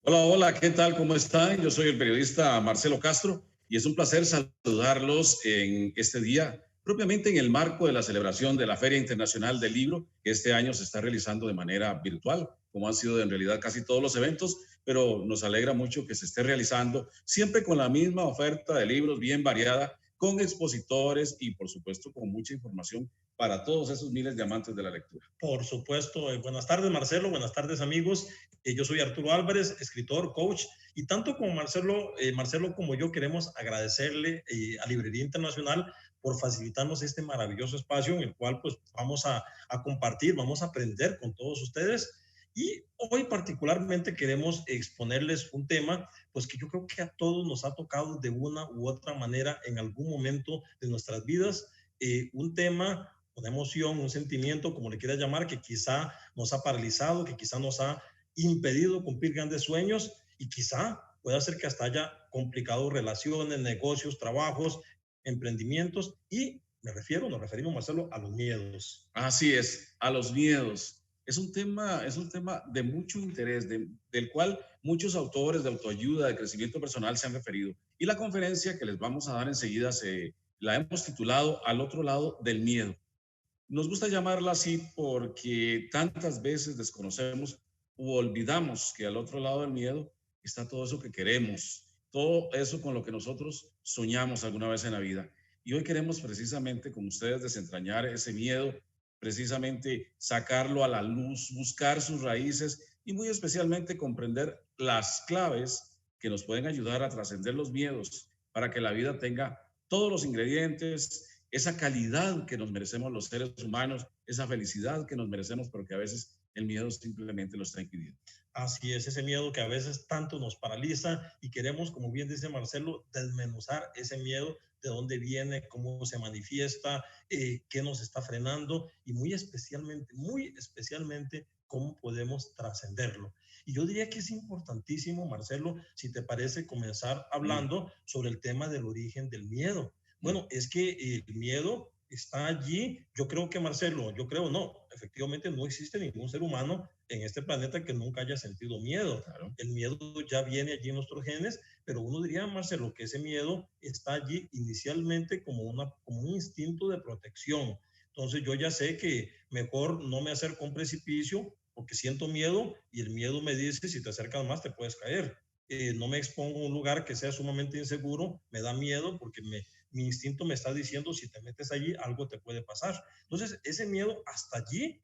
Hola, hola, ¿qué tal? ¿Cómo están? Yo soy el periodista Marcelo Castro y es un placer saludarlos en este día, propiamente en el marco de la celebración de la Feria Internacional del Libro, que este año se está realizando de manera virtual, como han sido en realidad casi todos los eventos, pero nos alegra mucho que se esté realizando siempre con la misma oferta de libros bien variada, con expositores y por supuesto con mucha información para todos esos miles de amantes de la lectura. Por supuesto. Buenas tardes, Marcelo. Buenas tardes, amigos. Yo soy Arturo Álvarez, escritor, coach, y tanto como Marcelo como yo queremos agradecerle a Librería Internacional por facilitarnos este maravilloso espacio en el cual pues vamos a compartir, vamos a aprender con todos ustedes. Y hoy particularmente queremos exponerles un tema pues que yo creo que a todos nos ha tocado de una u otra manera en algún momento de nuestras vidas. Un tema, una emoción, un sentimiento, como le quieras llamar, que quizá nos ha paralizado, que quizá nos ha impedido cumplir grandes sueños y quizá pueda ser que hasta haya complicado relaciones, negocios, trabajos, emprendimientos y nos referimos, Marcelo, a los miedos. Así es, a los miedos. Es un tema de mucho interés, del cual muchos autores de autoayuda, de crecimiento personal se han referido. Y la conferencia que les vamos a dar enseguida la hemos titulado Al otro lado del miedo. Nos gusta llamarla así porque tantas veces desconocemos u olvidamos que al otro lado del miedo está todo eso que queremos, todo eso con lo que nosotros soñamos alguna vez en la vida. Y hoy queremos precisamente con ustedes desentrañar ese miedo, precisamente sacarlo a la luz, buscar sus raíces y muy especialmente comprender las claves que nos pueden ayudar a trascender los miedos para que la vida tenga todos los ingredientes, esa calidad que nos merecemos los seres humanos, esa felicidad que nos merecemos, pero que a veces el miedo simplemente lo está impidiendo. Así es, ese miedo que a veces tanto nos paraliza y queremos, como bien dice Marcelo, desmenuzar ese miedo, de dónde viene, cómo se manifiesta, qué nos está frenando y muy especialmente, cómo podemos trascenderlo. Y yo diría que es importantísimo, Marcelo, si te parece, comenzar Mm, hablando sobre el tema del origen del miedo. mm. Bueno, es que el miedo está allí. Yo creo que, Marcelo, yo creo no, efectivamente no existe ningún ser humano en este planeta que nunca haya sentido miedo. Claro. El miedo ya viene allí en nuestros genes, pero uno diría, Marcelo, que ese miedo está allí inicialmente como un instinto de protección. Entonces yo ya sé que mejor no me acerco a un precipicio porque siento miedo y el miedo me dice si te acercas más te puedes caer. No me expongo a un lugar que sea sumamente inseguro, me da miedo porque mi instinto me está diciendo si te metes allí algo te puede pasar. Entonces ese miedo hasta allí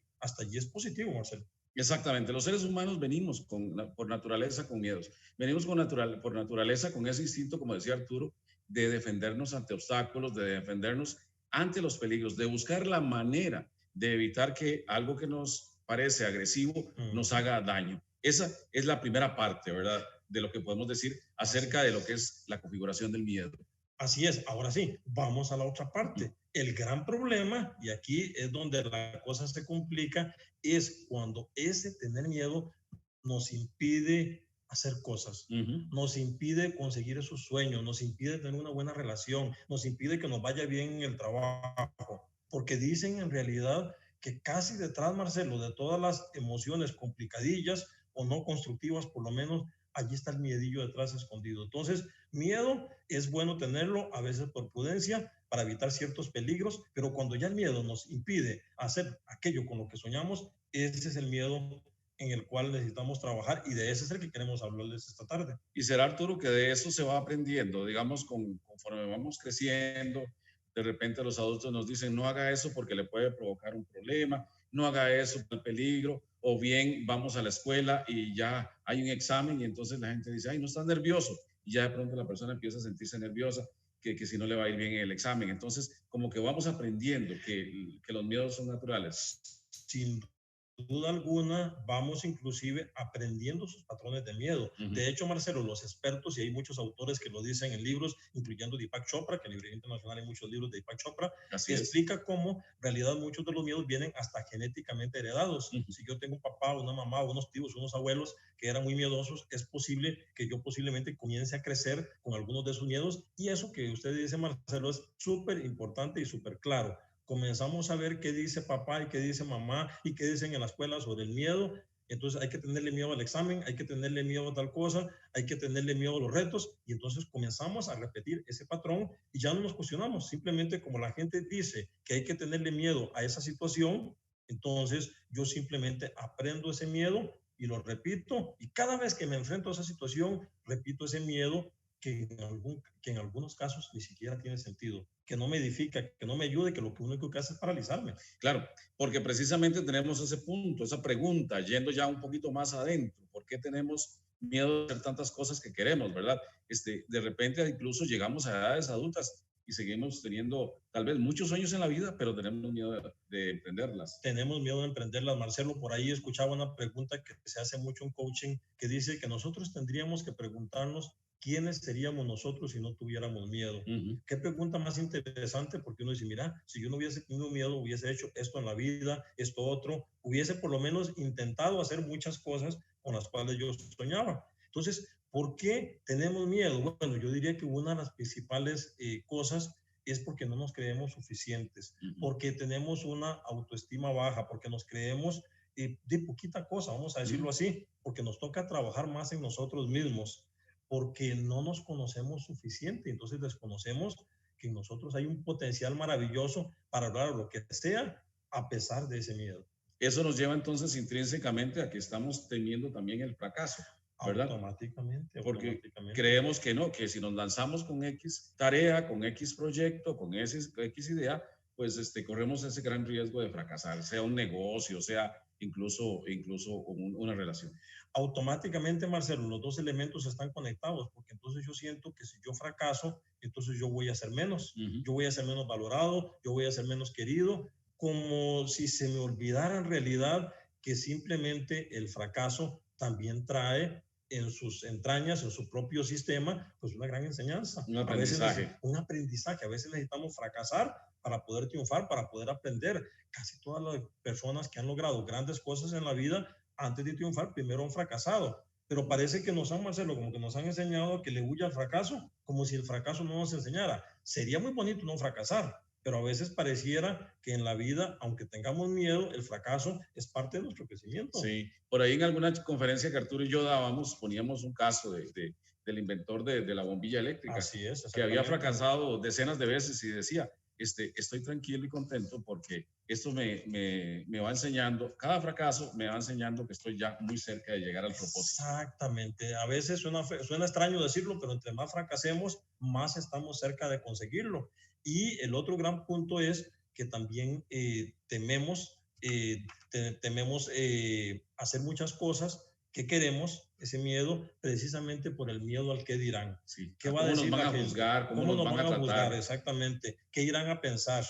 es positivo, Marcelo. Exactamente, los seres humanos venimos por naturaleza con miedos, venimos por naturaleza con ese instinto, como decía Arturo, de defendernos ante obstáculos, de defendernos ante los peligros, de buscar la manera de evitar que algo que nos parece agresivo nos Ujú. haga daño. Esa es la primera parte, ¿verdad? De lo que podemos decir Así acerca de lo es. que es la configuración del miedo. Así es. Ahora sí, vamos a la otra Ujú, parte. El gran problema, y aquí es donde la cosa se complica, es cuando ese tener miedo nos impide hacer cosas, ujú. nos impide conseguir esos sueños, nos impide tener una buena relación, nos impide que nos vaya bien en el trabajo, porque dicen en realidad que casi detrás, Marcelo, de todas las emociones complicadillas o no constructivas, por lo menos, allí está el miedillo detrás escondido. Entonces, miedo es bueno tenerlo a veces por prudencia para evitar ciertos peligros, pero cuando ya el miedo nos impide hacer aquello con lo que soñamos, ese es el miedo en el cual necesitamos trabajar y de ese es el que queremos hablarles esta tarde. Y será, Arturo, que de eso se va aprendiendo, digamos, conforme vamos creciendo, de repente los adultos nos dicen, no haga eso porque le puede provocar un problema, no haga eso por el peligro, o bien vamos a la escuela y ya hay un examen y entonces la gente dice, ay, no estás nervioso, y ya de pronto la persona empieza a sentirse nerviosa, que si no le va a ir bien en el examen. Entonces, como que vamos aprendiendo que los miedos son naturales. Sin duda alguna, vamos inclusive aprendiendo sus patrones de miedo. Uh -huh. De hecho, Marcelo, los expertos, y hay muchos autores que lo dicen en libros, incluyendo Deepak Chopra, que en Librería Internacional hay muchos libros de Deepak Chopra, Así es. explica cómo en realidad muchos de los miedos vienen hasta genéticamente heredados. Uh -huh. Si yo tengo un papá, una mamá, unos tíos, unos abuelos que eran muy miedosos, es posible que yo posiblemente comience a crecer con algunos de esos miedos. Y eso que usted dice, Marcelo, es súper importante y súper claro. Comenzamos a ver qué dice papá y qué dice mamá y qué dicen en la escuela sobre el miedo, Entonces hay que tenerle miedo al examen, hay que tenerle miedo a tal cosa, hay que tenerle miedo a los retos y entonces comenzamos a repetir ese patrón y ya no nos cuestionamos. Simplemente como la gente dice que hay que tenerle miedo a esa situación, entonces yo simplemente aprendo ese miedo y lo repito y cada vez que me enfrento a esa situación, repito ese miedo que en algunos casos ni siquiera tiene sentido, que no me edifica, que no me ayude, que lo único que hace es paralizarme. Claro, porque precisamente tenemos ese punto, esa pregunta, yendo ya un poquito más adentro. ¿Por qué tenemos miedo de hacer tantas cosas que queremos, verdad? De repente incluso llegamos a edades adultas y seguimos teniendo tal vez muchos sueños en la vida, pero tenemos miedo de emprenderlas. Tenemos miedo de emprenderlas, Marcelo. Por ahí escuchaba una pregunta que se hace mucho en coaching, que dice que nosotros tendríamos que preguntarnos quiénes seríamos nosotros si no tuviéramos miedo. Qué pregunta más interesante, porque uno dice, mira, si yo no hubiese tenido miedo, hubiese hecho esto en la vida, esto otro, hubiese por lo menos intentado hacer muchas cosas con las cuales yo soñaba. Entonces, ¿por qué tenemos miedo? Bueno, yo diría que una de las principales cosas es porque no nos creemos suficientes, porque tenemos una autoestima baja, porque nos creemos de poquita cosa, vamos a decirlo así, porque nos toca trabajar más en nosotros mismos, porque no nos conocemos suficiente, entonces desconocemos que en nosotros hay un potencial maravilloso para lograr lo que sea a pesar de ese miedo. Eso nos lleva entonces intrínsecamente a que estamos temiendo también el fracaso, ¿verdad? Automáticamente. Porque creemos que no, que si nos lanzamos con X tarea, con X proyecto, con X idea, pues corremos ese gran riesgo de fracasar, sea un negocio, sea incluso una relación. Automáticamente, Marcelo, los dos elementos están conectados, porque entonces yo siento que si yo fracaso, entonces yo voy a ser menos, yo voy a ser menos valorado, yo voy a ser menos querido, como si se me olvidara en realidad que simplemente el fracaso también trae en sus entrañas, en su propio sistema, pues una gran enseñanza. Un aprendizaje. Un aprendizaje. A veces necesitamos fracasar para poder triunfar, para poder aprender. Casi todas las personas que han logrado grandes cosas en la vida, antes de triunfar, primero han fracasado. Pero parece que nos han, Marcelo, como que nos han enseñado que le huya al fracaso, como si el fracaso no nos enseñara. Sería muy bonito no fracasar, pero a veces pareciera que en la vida, aunque tengamos miedo, el fracaso es parte de nuestro crecimiento. Sí, por ahí en alguna conferencia que Arturo y yo dábamos, poníamos un caso del inventor de la bombilla eléctrica. Así es, que había fracasado decenas de veces y decía, estoy tranquilo y contento porque esto me va enseñando, cada fracaso me va enseñando que estoy ya muy cerca de llegar al propósito. Exactamente. A veces suena extraño decirlo, pero entre más fracasemos, más estamos cerca de conseguirlo. Y el otro gran punto es que también tememos hacer muchas cosas que queremos, ese miedo, precisamente por el miedo al qué dirán. Sí. ¿Qué va a decir la gente? ¿Cómo nos van a juzgar? ¿Cómo nos van a juzgar? Exactamente. ¿Qué irán a pensar?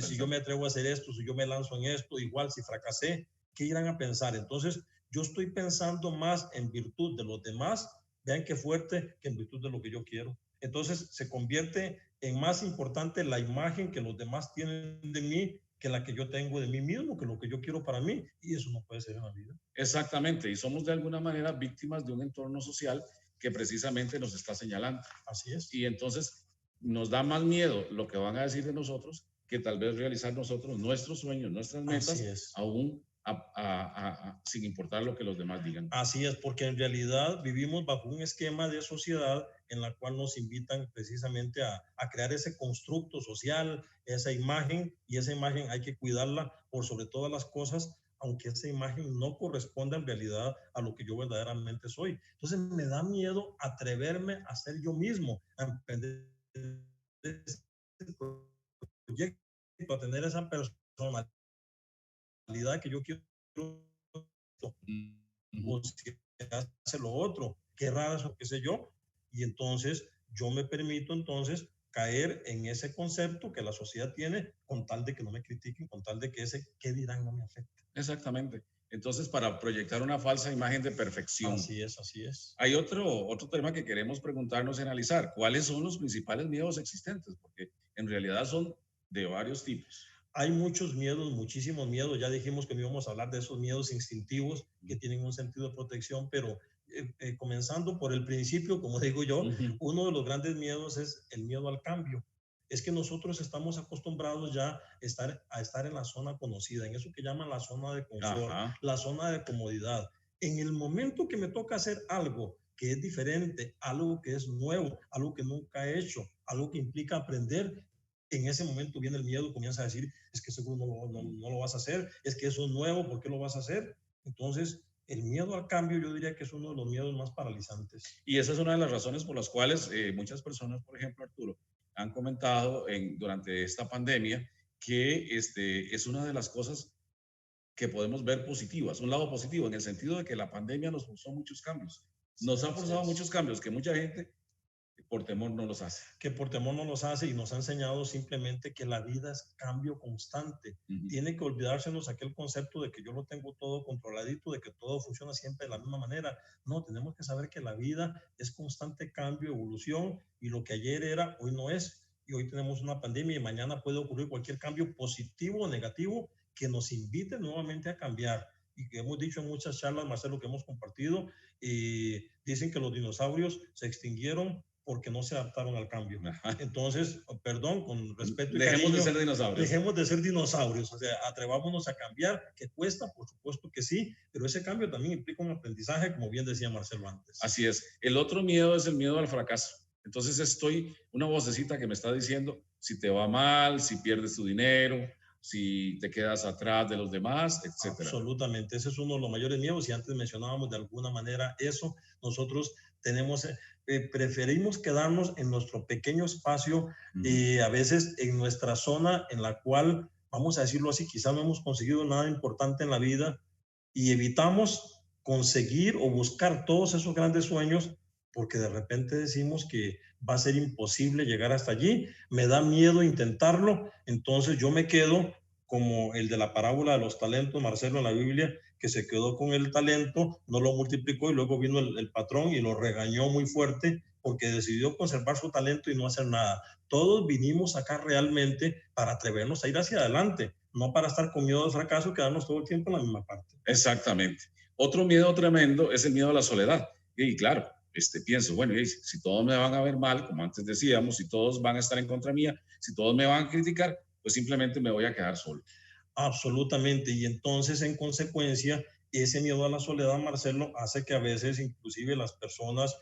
Si yo me atrevo a hacer esto, si yo me lanzo en esto, igual si fracasé, ¿qué irán a pensar? Entonces, yo estoy pensando más en virtud de los demás, vean qué fuerte, que en virtud de lo que yo quiero. Entonces, se convierte en más importante la imagen que los demás tienen de mí que la que yo tengo de mí mismo, que lo que yo quiero para mí, y eso no puede ser en la vida. Exactamente, y somos de alguna manera víctimas de un entorno social que precisamente nos está señalando. Así es. Y entonces nos da más miedo lo que van a decir de nosotros que tal vez realizar nosotros nuestros sueños, nuestras metas, aún sin importar lo que los demás digan. Así es, porque en realidad vivimos bajo un esquema de sociedad en la cual nos invitan precisamente a crear ese constructo social, esa imagen, y esa imagen hay que cuidarla por sobre todas las cosas, aunque esa imagen no corresponda en realidad a lo que yo verdaderamente soy. Entonces me da miedo atreverme a ser yo mismo, a emprender ese proyecto, a tener esa personalidad que yo quiero, o si hace lo otro, qué raro eso, qué sé yo, y entonces yo me permito entonces caer en ese concepto que la sociedad tiene con tal de que no me critiquen, con tal de que ese qué dirán no me afecte. Exactamente. Entonces, para proyectar una falsa imagen de perfección. Así es, así es. Hay otro tema que queremos preguntarnos y analizar. ¿Cuáles son los principales miedos existentes? Porque en realidad son de varios tipos. Hay muchos miedos, muchísimos miedos. Ya dijimos que no íbamos a hablar de esos miedos instintivos que tienen un sentido de protección, pero comenzando por el principio, como digo yo, uno de los grandes miedos es el miedo al cambio. Es que nosotros estamos acostumbrados ya a estar en la zona conocida, en eso que llaman la zona de confort, la zona de comodidad. En el momento que me toca hacer algo que es diferente, algo que es nuevo, algo que nunca he hecho, algo que implica aprender, en ese momento viene el miedo, comienza a decir, es que seguro no lo vas a hacer, es que eso es nuevo, ¿por qué lo vas a hacer? Entonces, el miedo al cambio yo diría que es uno de los miedos más paralizantes. Y esa es una de las razones por las cuales muchas personas, por ejemplo, Arturo, han comentado durante esta pandemia que es una de las cosas que podemos ver positivas, un lado positivo, en el sentido de que la pandemia nos forzó muchos cambios. Nos ha forzado muchos cambios que mucha gente por temor no los hace. Que por temor no los hace y nos ha enseñado simplemente que la vida es cambio constante. Tiene que olvidársenos aquel concepto de que yo lo tengo todo controladito, de que todo funciona siempre de la misma manera. No, tenemos que saber que la vida es constante cambio, evolución, y lo que ayer era, hoy no es. Y hoy tenemos una pandemia y mañana puede ocurrir cualquier cambio positivo o negativo que nos invite nuevamente a cambiar. Y que hemos dicho en muchas charlas, Marcelo, que hemos compartido, dicen que los dinosaurios se extinguieron porque no se adaptaron al cambio. Ajá. Entonces, perdón, con respeto y dejemos cariño, de ser dinosaurios. Dejemos de ser dinosaurios, o sea, atrevámonos a cambiar, que cuesta, por supuesto que sí, pero ese cambio también implica un aprendizaje, como bien decía Marcelo antes. Así es. El otro miedo es el miedo al fracaso. Entonces una vocecita que me está diciendo, si te va mal, si pierdes tu dinero, si te quedas atrás de los demás, etcétera. Absolutamente, ese es uno de los mayores miedos, y antes mencionábamos de alguna manera eso. Nosotros tenemos, preferimos quedarnos en nuestro pequeño espacio, a veces en nuestra zona en la cual, vamos a decirlo así, quizá no hemos conseguido nada importante en la vida, y evitamos conseguir o buscar todos esos grandes sueños porque de repente decimos que va a ser imposible llegar hasta allí, me da miedo intentarlo, entonces yo me quedo como el de la parábola de los talentos, Marcelo, en la Biblia, que se quedó con el talento, no lo multiplicó, y luego vino el patrón y lo regañó muy fuerte porque decidió conservar su talento y no hacer nada. Todos vinimos acá realmente para atrevernos a ir hacia adelante, no para estar con miedo al fracaso y quedarnos todo el tiempo en la misma parte. Exactamente. Otro miedo tremendo es el miedo a la soledad. Y claro, pienso, bueno, si todos me van a ver mal, como antes decíamos, si todos van a estar en contra mía, si todos me van a criticar, pues simplemente me voy a quedar solo. Absolutamente. Y entonces, en consecuencia, ese miedo a la soledad, Marcelo, hace que a veces inclusive las personas,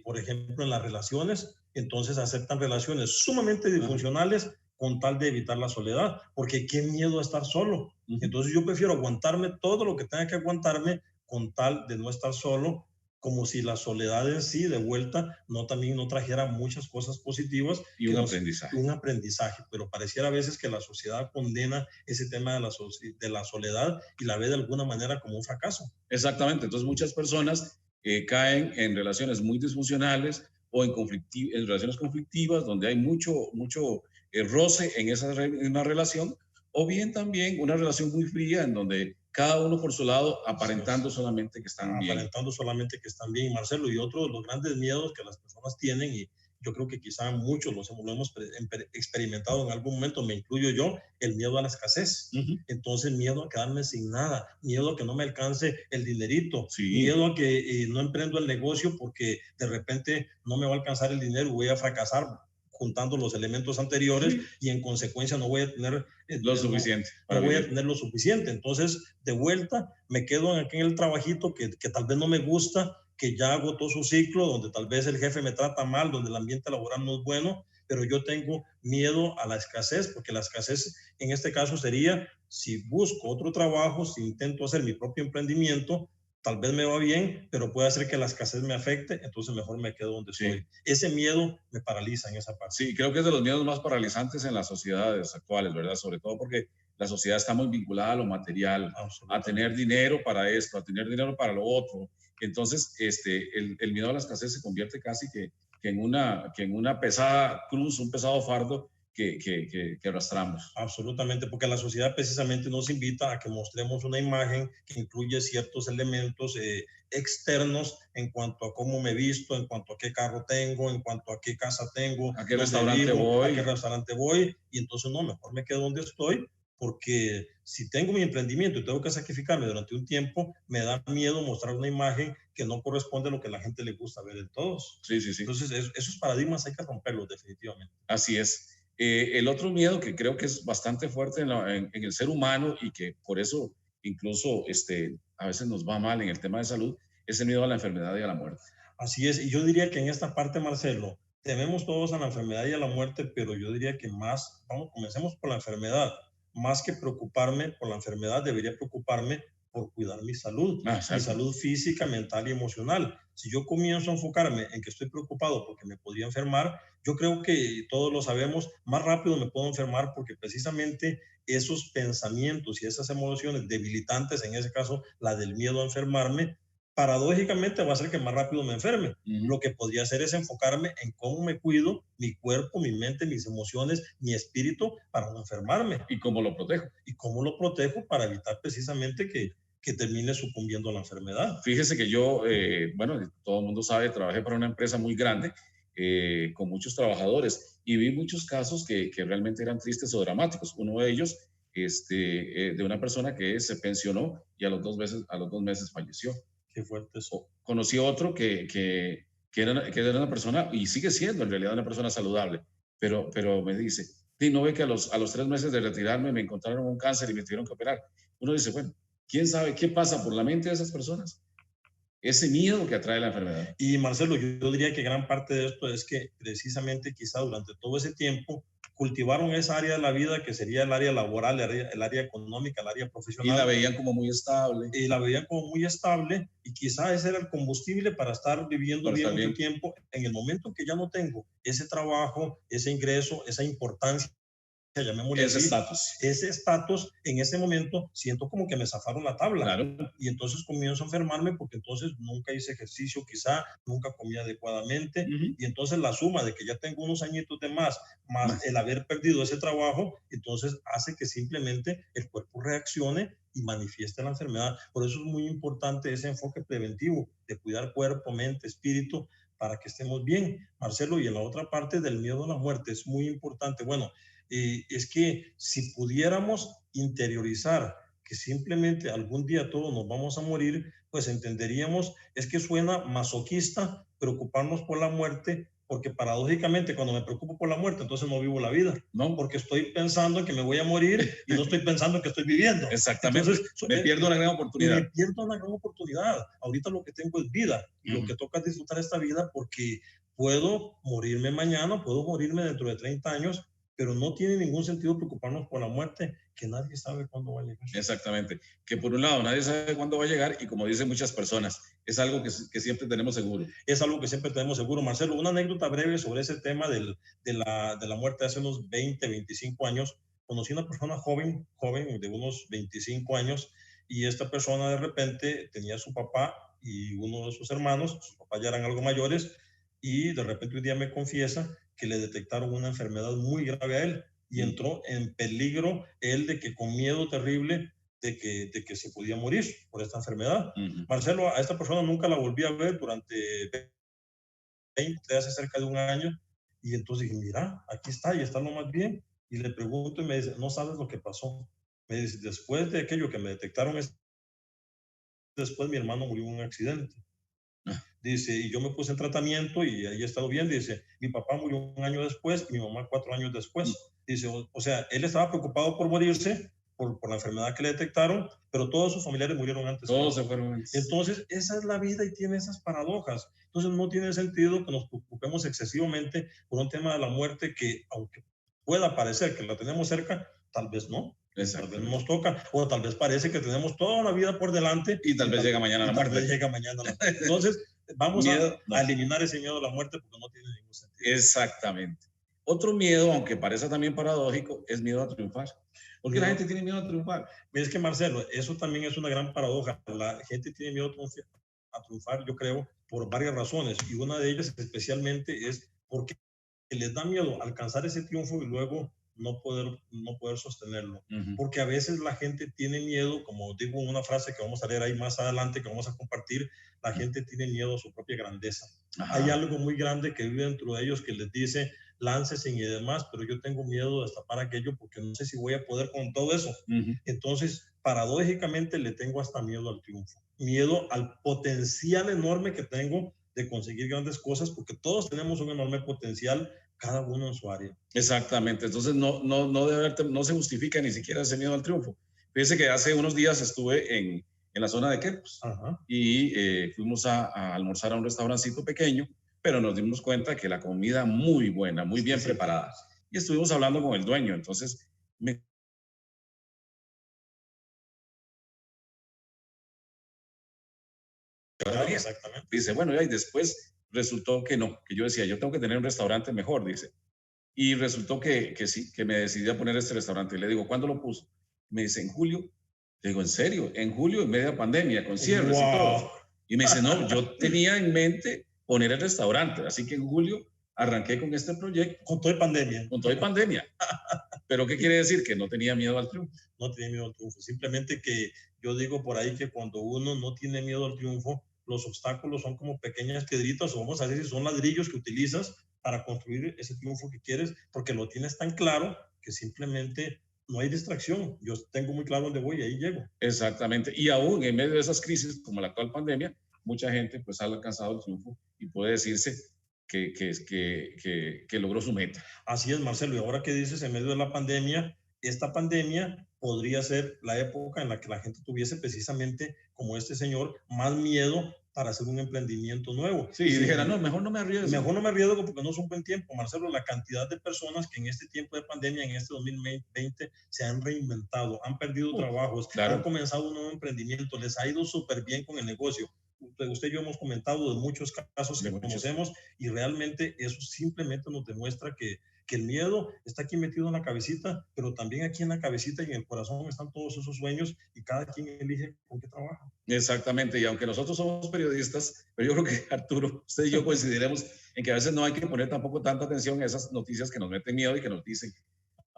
por ejemplo, en las relaciones, entonces aceptan relaciones sumamente disfuncionales con tal de evitar la soledad, porque qué miedo a estar solo. Entonces yo prefiero aguantarme todo lo que tenga que aguantarme con tal de no estar solo, como si la soledad en sí, de vuelta, también no trajera muchas cosas positivas. Y un aprendizaje. Un aprendizaje, pero pareciera a veces que la sociedad condena ese tema de la soledad y la ve de alguna manera como un fracaso. Exactamente, entonces muchas personas caen en relaciones muy disfuncionales o en relaciones conflictivas donde hay mucho roce en una relación, o bien también una relación muy fría en donde cada uno por su lado aparentando solamente que están bien. Aparentando solamente que están bien, Marcelo. Y otro de los grandes miedos que las personas tienen, y yo creo que quizá muchos lo hemos experimentado en algún momento, me incluyo yo, el miedo a la escasez. Entonces, miedo a quedarme sin nada, miedo a que no me alcance el dinerito, miedo a que no emprendo el negocio porque de repente no me va a alcanzar el dinero y voy a fracasar juntando los elementos anteriores, y en consecuencia no voy a tener lo suficiente. No voy a tener lo suficiente. Entonces, de vuelta, me quedo aquí en el trabajito que tal vez no me gusta, que ya agotó su ciclo, donde tal vez el jefe me trata mal, donde el ambiente laboral no es bueno, pero yo tengo miedo a la escasez, porque la escasez en este caso sería, si busco otro trabajo, si intento hacer mi propio emprendimiento, tal vez me va bien, pero puede hacer que la escasez me afecte, entonces mejor me quedo donde estoy. Ese miedo me paraliza en esa parte. Sí, creo que es de los miedos más paralizantes en las sociedades actuales, ¿verdad? Sobre todo porque la sociedad está muy vinculada a lo material, a tener dinero para esto, a tener dinero para lo otro. Entonces, el miedo a la escasez se convierte casi que en una pesada cruz, un pesado fardo que arrastramos. Absolutamente, porque la sociedad precisamente nos invita a que mostremos una imagen que incluye ciertos elementos externos en cuanto a cómo me visto, en cuanto a qué carro tengo, en cuanto a qué casa tengo, a qué restaurante voy. A qué restaurante voy, y entonces no, mejor me quedo donde estoy, porque si tengo mi emprendimiento y tengo que sacrificarme durante un tiempo, me da miedo mostrar una imagen que no corresponde a lo que la gente le gusta ver en todos. Sí, sí, sí. Entonces, esos paradigmas hay que romperlos definitivamente. Así es. El otro miedo que creo que es bastante fuerte en el ser humano y que por eso incluso a veces nos va mal en el tema de salud, es el miedo a la enfermedad y a la muerte. Así es, y yo diría que en esta parte, Marcelo, tememos todos a la enfermedad y a la muerte, pero yo diría que más, vamos, comencemos por la enfermedad. Más que preocuparme por la enfermedad, debería preocuparme por cuidar mi salud física, mental y emocional. Si yo comienzo a enfocarme en que estoy preocupado porque me podría enfermar, yo creo que todos lo sabemos, más rápido me puedo enfermar porque precisamente esos pensamientos y esas emociones debilitantes, en ese caso la del miedo a enfermarme, paradójicamente va a hacer que más rápido me enferme. Lo que podría hacer es enfocarme en cómo me cuido mi cuerpo, mi mente, mis emociones, mi espíritu para no enfermarme. ¿Y cómo lo protejo? Y cómo lo protejo para evitar precisamente que termine sucumbiendo a la enfermedad. Fíjese que yo, bueno, todo el mundo sabe, trabajé para una empresa muy grande, con muchos trabajadores, y vi muchos casos que realmente eran tristes o dramáticos. Uno de ellos, de una persona que se pensionó y a los 2 meses falleció. Qué fuerte eso. Conocí otro que era una persona, y sigue siendo en realidad una persona saludable, pero me dice, sí, no ve que a los 3 meses de retirarme me encontraron un cáncer y me tuvieron que operar. Uno dice, bueno, ¿quién sabe qué pasa por la mente de esas personas? Ese miedo que atrae la enfermedad. Y Marcelo, yo diría que gran parte de esto es que precisamente quizá durante todo ese tiempo cultivaron esa área de la vida que sería el área laboral, el área económica, el área profesional. Y la veían como muy estable. Y la veían como muy estable y quizá ese era el combustible para estar viviendo bien mucho tiempo. En el momento que ya no tengo ese trabajo, ese ingreso, esa importancia, llamémosle ese estatus. Ese estatus, en ese momento siento como que me zafaron la tabla. Claro. Y entonces comienzo a enfermarme porque entonces nunca hice ejercicio, quizá nunca comí adecuadamente. Y entonces la suma de que ya tengo unos añitos de más el haber perdido ese trabajo, entonces hace que simplemente el cuerpo reaccione y manifieste la enfermedad. Por eso es muy importante ese enfoque preventivo de cuidar cuerpo, mente, espíritu, para que estemos bien, Marcelo. Y en la otra parte del miedo a la muerte es muy importante. Bueno, es que si pudiéramos interiorizar que simplemente algún día todos nos vamos a morir, pues entenderíamos, es que suena masoquista preocuparnos por la muerte, porque paradójicamente cuando me preocupo por la muerte, entonces no vivo la vida, no, porque estoy pensando en que me voy a morir y no estoy pensando en que estoy viviendo. Exactamente. Entonces, me pierdo una gran oportunidad. Me pierdo una gran oportunidad. Ahorita lo que tengo es vida y lo que toca es disfrutar esta vida porque puedo morirme mañana, puedo morirme dentro de 30 años, pero no tiene ningún sentido preocuparnos por la muerte, que nadie sabe cuándo va a llegar. Exactamente, que por un lado nadie sabe cuándo va a llegar y como dicen muchas personas, es algo que siempre tenemos seguro. Es algo que siempre tenemos seguro. Marcelo, una anécdota breve sobre ese tema de la muerte hace unos 20, 25 años. Conocí una persona joven de unos 25 años y esta persona de repente tenía a su papá y uno de sus hermanos, sus papás ya eran algo mayores, y de repente un día me confiesa que le detectaron una enfermedad muy grave a él y entró en peligro él de que con miedo terrible de que se podía morir por esta enfermedad. Marcelo, a esta persona nunca la volví a ver durante 20, hace cerca de un año, y entonces dije, mira, aquí está y está lo más bien. Y le pregunto y me dice, no sabes lo que pasó. Me dice, después de aquello que me detectaron, después mi hermano murió en un accidente. Dice, y yo me puse en tratamiento y ahí he estado bien. Dice, mi papá murió un año después y mi mamá 4 años después. Dice, o sea, él estaba preocupado por morirse, por la enfermedad que le detectaron, pero todos sus familiares murieron antes. Todos se fueron antes. Entonces, esa es la vida y tiene esas paradojas. Entonces, no tiene sentido que nos preocupemos excesivamente por un tema de la muerte que, aunque pueda parecer que la tenemos cerca, tal vez no. Tal vez no nos toca, o tal vez parece que tenemos toda una vida por delante. Y tal vez llega mañana la muerte. Tal vez llega mañana la muerte. Entonces, vamos a eliminar ese miedo a la muerte porque no tiene ningún sentido. Exactamente. Otro miedo, aunque parece también paradójico, es miedo a triunfar. ¿Por qué la gente tiene miedo a triunfar? Es que, Marcelo, eso también es una gran paradoja. La gente tiene miedo a triunfar, yo creo, por varias razones. Y una de ellas especialmente es porque les da miedo alcanzar ese triunfo y luego no poder sostenerlo. Porque a veces la gente tiene miedo, como digo una frase que vamos a leer ahí más adelante, que vamos a compartir, la gente tiene miedo a su propia grandeza. Hay algo muy grande que vive dentro de ellos que les dice, láncesen y demás, pero yo tengo miedo de destapar aquello porque no sé si voy a poder con todo eso. Entonces, paradójicamente le tengo hasta miedo al triunfo, miedo al potencial enorme que tengo de conseguir grandes cosas, porque todos tenemos un enorme potencial, cada uno en su área. Exactamente, entonces no se justifica ni siquiera ese miedo al triunfo, Fíjese que hace unos días estuve en la zona de Quepos y fuimos a almorzar a un restaurancito pequeño, pero nos dimos cuenta que la comida muy buena, muy bien preparada. Y estuvimos hablando con el dueño, entonces me Claro, exactamente. dice, bueno, y después resultó que no, que yo decía, yo tengo que tener un restaurante mejor, dice. Y resultó que sí, que me decidí a poner este restaurante. Y le digo, ¿cuándo lo puso? Me dice, en julio. Le digo, ¿en serio? En julio, en media pandemia, con cierres y todo. Wow. Y me dice, no, yo tenía en mente poner el restaurante. Así que en julio arranqué con este proyecto. Con todo y pandemia. Con todo y pandemia. ¿Pero qué quiere decir? Que no tenía miedo al triunfo. No tenía miedo al triunfo. Simplemente que yo digo por ahí que cuando uno no tiene miedo al triunfo, los obstáculos son como pequeñas piedritas, o vamos a decir, son ladrillos que utilizas para construir ese triunfo que quieres, porque lo tienes tan claro que simplemente no hay distracción. Yo tengo muy claro dónde voy y ahí llego. Exactamente. Y aún en medio de esas crisis, como la actual pandemia, mucha gente pues ha alcanzado el triunfo y puede decirse que logró su meta. Así es, Marcelo. Y ahora que dices, en medio de la pandemia, esta pandemia podría ser la época en la que la gente tuviese precisamente, como este señor, más miedo para hacer un emprendimiento nuevo. Sí, y dijera, no, mejor no me arriesgo. Mejor no me arriesgo porque no es un buen tiempo, Marcelo. La cantidad de personas que en este tiempo de pandemia, en este 2020, se han reinventado, han perdido trabajos, claro, han comenzado un nuevo emprendimiento, les ha ido súper bien con el negocio. Usted y yo hemos comentado de muchos casos que conocemos y realmente eso simplemente nos demuestra que el miedo está aquí metido en la cabecita, pero también aquí en la cabecita y en el corazón están todos esos sueños y cada quien elige con qué trabaja. Exactamente, y aunque nosotros somos periodistas, pero yo creo que Arturo, usted y yo coincidiremos en que a veces no hay que poner tampoco tanta atención a esas noticias que nos meten miedo y que nos dicen,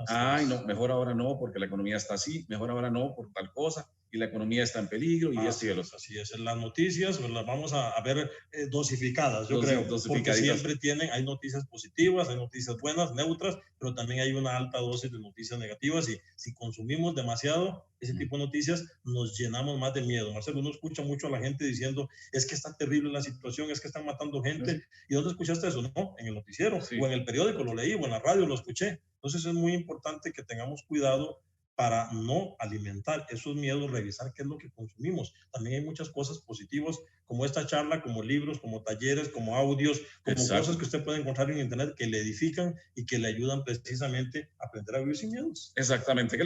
ay, no, mejor ahora no, porque la economía está así, mejor ahora no, por tal cosa, y la economía está en peligro, y esto y el otro. Así es, las noticias pues, las vamos a ver dosificadas, yo creo, porque siempre hay noticias positivas, hay noticias buenas, neutras, pero también hay una alta dosis de noticias negativas, y si consumimos demasiado ese tipo de noticias, nos llenamos más de miedo. Marcelo, uno escucha mucho a la gente diciendo, es que está terrible la situación, es que están matando gente, ¿y dónde escuchaste eso? No, en el noticiero, o en el periódico, lo leí, o en la radio, lo escuché. Entonces es muy importante que tengamos cuidado para no alimentar esos miedos, revisar qué es lo que consumimos. También hay muchas cosas positivas, como esta charla, como libros, como talleres, como audios, como cosas que usted puede encontrar en internet que le edifican y que le ayudan precisamente a aprender a vivir sin miedos. Exactamente.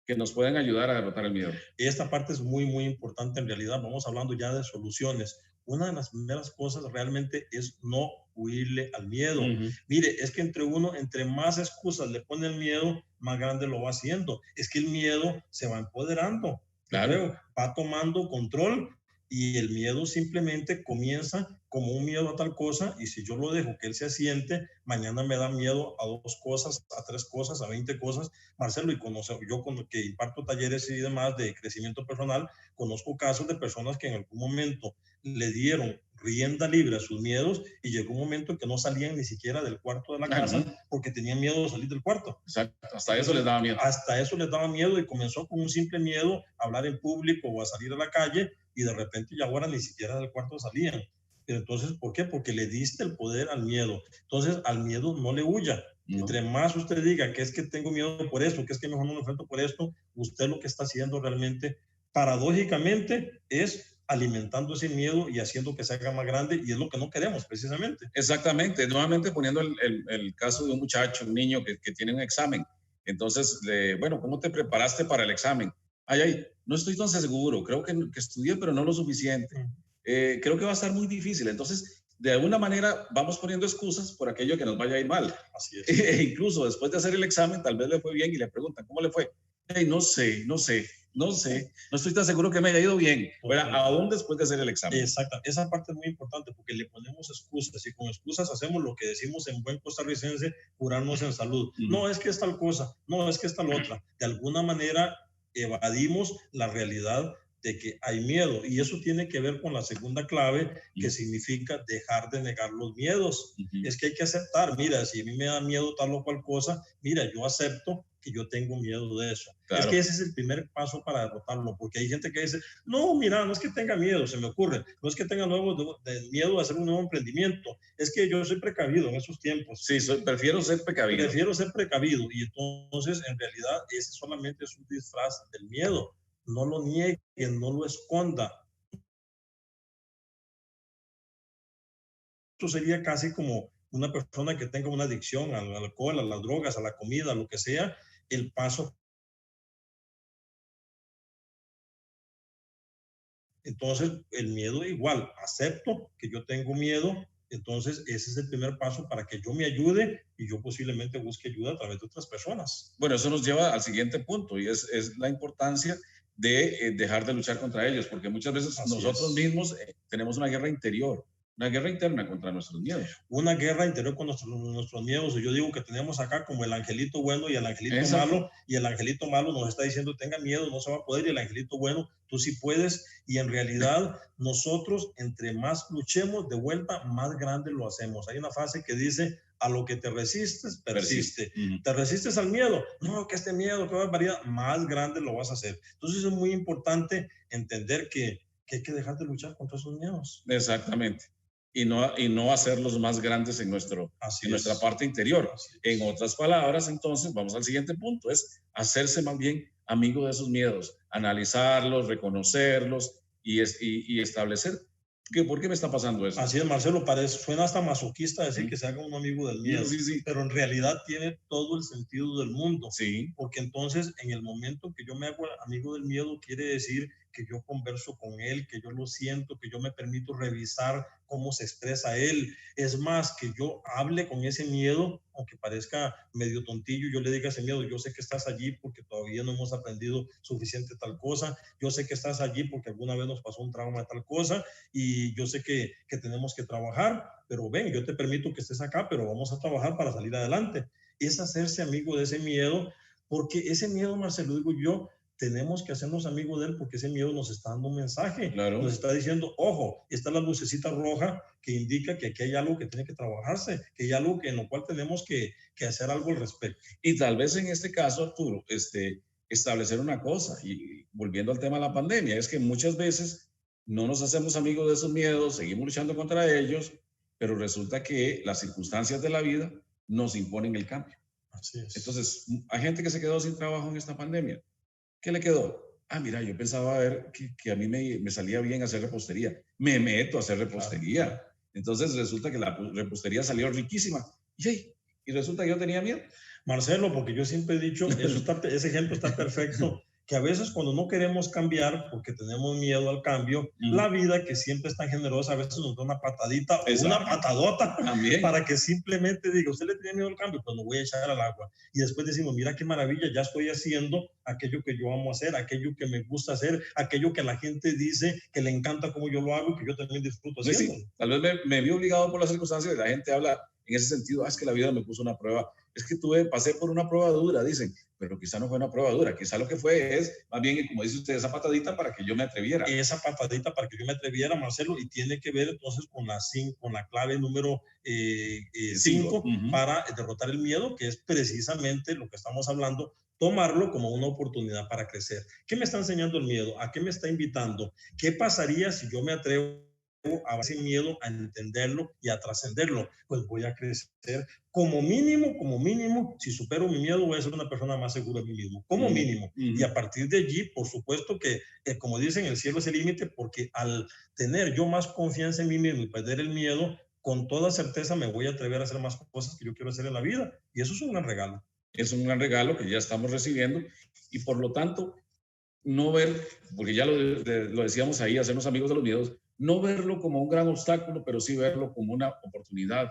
Que nos pueden ayudar a derrotar el miedo. Esta parte es muy, muy importante en realidad. Vamos hablando ya de soluciones. Una de las primeras cosas realmente es no huirle al miedo. Mire, es que entre más excusas le pone el miedo, más grande lo va haciendo. Es que el miedo se va empoderando. Claro. Va tomando control y el miedo simplemente comienza como un miedo a tal cosa, y si yo lo dejo que él se asiente, mañana me da miedo a 2 cosas, a 3 cosas, a 20 cosas. Marcelo, y yo con que imparto talleres y demás de crecimiento personal, conozco casos de personas que en algún momento le dieron rienda libre a sus miedos y llegó un momento en que no salían ni siquiera del cuarto de la casa porque tenían miedo de salir del cuarto. Exacto. Hasta eso les daba miedo. Hasta eso les daba miedo, y comenzó con un simple miedo a hablar en público o a salir a la calle, y de repente ya ahora ni siquiera del cuarto salían. Pero entonces, ¿por qué? Porque le diste el poder al miedo. Entonces, al miedo no le huya. Entre más usted diga que es que tengo miedo por esto, que es que mejor no me enfrento por esto, usted lo que está haciendo realmente, paradójicamente, es alimentando ese miedo y haciendo que se haga más grande, y es lo que no queremos precisamente. Exactamente. Nuevamente poniendo el caso de un muchacho, un niño que tiene un examen. Entonces, bueno, ¿cómo te preparaste para el examen? Ay, no estoy tan seguro, creo que estudié, pero no lo suficiente. Creo que va a estar muy difícil. Entonces, de alguna manera vamos poniendo excusas por aquello que nos vaya a ir mal. Así es. E incluso después de hacer el examen, tal vez le fue bien y le preguntan, ¿cómo le fue? Hey, no sé, no estoy tan seguro que me haya ido bien, pero aún después de hacer el examen. Exacto, esa parte es muy importante porque le ponemos excusas, y con excusas hacemos lo que decimos en buen costarricense, curarnos en salud. No es que es tal cosa, no es que es tal otra. De alguna manera evadimos la realidad de que hay miedo. Y eso tiene que ver con la segunda clave, que significa dejar de negar los miedos. Es que hay que aceptar, mira, si a mí me da miedo tal o cual cosa, mira, yo acepto que yo tengo miedo de eso. Claro. Es que ese es el primer paso para derrotarlo, porque hay gente que dice, no, mira, no es que tenga miedo, se me ocurre, no es que tenga miedo de hacer un nuevo emprendimiento, es que yo soy precavido en esos tiempos. Sí, prefiero ser precavido. Prefiero ser precavido, y entonces, en realidad, ese solamente es un disfraz del miedo. No lo niegue, no lo esconda. Esto sería casi como una persona que tenga una adicción al alcohol, a las drogas, a la comida, a lo que sea, el paso. Entonces, el miedo igual, acepto que yo tengo miedo, entonces ese es el primer paso para que yo me ayude y yo posiblemente busque ayuda a través de otras personas. Bueno, eso nos lleva al siguiente punto y es la importancia de dejar de luchar contra ellos, porque muchas veces nosotros mismos tenemos una guerra interior. Una guerra interna contra nuestros miedos. Una guerra interior con nuestros miedos. Yo digo que tenemos acá como el angelito bueno y el angelito malo, y el angelito malo nos está diciendo, tenga miedo, no se va a poder, y el angelito bueno, tú sí puedes, y en realidad nosotros, entre más luchemos de vuelta, más grande lo hacemos. Hay una frase que dice, a lo que te resistes, persiste. Te resistes al miedo, no, que este miedo, que barbaridad, más grande lo vas a hacer. Entonces es muy importante entender que hay que dejar de luchar contra esos miedos. Exactamente. Y no hacerlos más grandes en nuestra parte interior. En otras palabras, entonces, vamos al siguiente punto, es hacerse más bien amigo de esos miedos, analizarlos, reconocerlos y establecer ¿por qué me está pasando eso? Así es, Marcelo, suena hasta masoquista decir que se haga un amigo del miedo, pero en realidad tiene todo el sentido del mundo, porque entonces en el momento que yo me hago amigo del miedo, quiere decir que yo converso con él, que yo lo siento, que yo me permito revisar cómo se expresa él. Es más, que yo hable con ese miedo, aunque parezca medio tontillo, yo le diga a ese miedo, yo sé que estás allí porque todavía no hemos aprendido suficiente tal cosa, yo sé que estás allí porque alguna vez nos pasó un trauma de tal cosa, y yo sé que tenemos que trabajar, pero ven, yo te permito que estés acá, pero vamos a trabajar para salir adelante. Es hacerse amigo de ese miedo, porque ese miedo, Marcelo, digo yo, tenemos que hacernos amigos de él porque ese miedo nos está dando un mensaje, nos está diciendo, ojo, está la lucecita roja que indica que aquí hay algo que tiene que trabajarse, que hay algo en lo cual tenemos que hacer algo al respecto. Y tal vez en este caso, Arturo, establecer una cosa, y volviendo al tema de la pandemia, es que muchas veces no nos hacemos amigos de esos miedos, seguimos luchando contra ellos, pero resulta que las circunstancias de la vida nos imponen el cambio. Así es. Entonces, hay gente que se quedó sin trabajo en esta pandemia. ¿Qué le quedó? Mira, yo pensaba ver que a mí me salía bien hacer repostería. Me meto a hacer repostería. Claro. Entonces resulta que la repostería salió riquísima. Y resulta que yo tenía miedo. Marcelo, porque yo siempre he dicho, ese ejemplo está perfecto, que a veces cuando no queremos cambiar porque tenemos miedo al cambio, la vida, que siempre es tan generosa, a veces nos da una patadita o una patadota para que simplemente diga, usted le tiene miedo al cambio, pues lo voy a echar al agua. Y después decimos, mira qué maravilla, ya estoy haciendo aquello que yo amo hacer, aquello que me gusta hacer, aquello que la gente dice que le encanta como yo lo hago y que yo también disfruto haciendo. Sí, tal vez me vi obligado por las circunstancias, la gente habla en ese sentido, es que la vida me puso una prueba, es que pasé por una prueba dura, dicen, pero quizá no fue una prueba dura, quizá lo que fue es, más bien, como dice usted, esa patadita para que yo me atreviera. Esa patadita para que yo me atreviera, Marcelo, y tiene que ver entonces con la clave número 5 para derrotar el miedo, que es precisamente lo que estamos hablando, tomarlo como una oportunidad para crecer. ¿Qué me está enseñando el miedo? ¿A qué me está invitando? ¿Qué pasaría si yo me atrevo a ese miedo, a entenderlo y a trascenderlo? Pues voy a crecer como mínimo, si supero mi miedo, voy a ser una persona más segura de mí mismo, como mínimo. Y a partir de allí, por supuesto que, como dicen, el cielo es el límite, porque al tener yo más confianza en mí mismo y perder el miedo, con toda certeza me voy a atrever a hacer más cosas que yo quiero hacer en la vida. Y eso es un gran regalo. Es un gran regalo que ya estamos recibiendo, y por lo tanto, no ver, porque ya lo decíamos ahí, hacernos amigos de los miedos, no verlo como un gran obstáculo, pero sí verlo como una oportunidad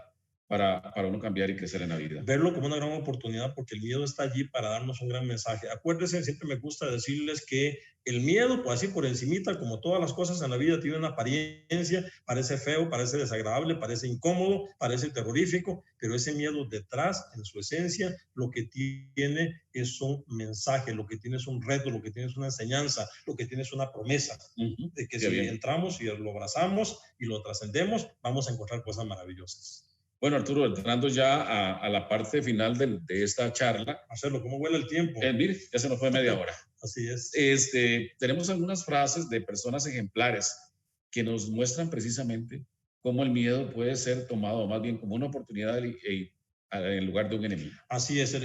para uno cambiar y crecer en la vida. Verlo como una gran oportunidad, porque el miedo está allí para darnos un gran mensaje. Acuérdense, siempre me gusta decirles que el miedo, pues así por encimita, como todas las cosas en la vida, tiene una apariencia, parece feo, parece desagradable, parece incómodo, parece terrorífico, pero ese miedo detrás, en su esencia, lo que tiene es un mensaje, lo que tiene es un reto, lo que tiene es una enseñanza, lo que tiene es una promesa, de que si entramos y lo abrazamos y lo trascendemos, vamos a encontrar cosas maravillosas. Bueno, Arturo, entrando ya a la parte final de esta charla. Marcelo, ¿cómo vuela el tiempo? Mire, ya se nos fue media hora. Así es. Tenemos algunas frases de personas ejemplares que nos muestran precisamente cómo el miedo puede ser tomado más bien como una oportunidad en lugar de un enemigo. Así es.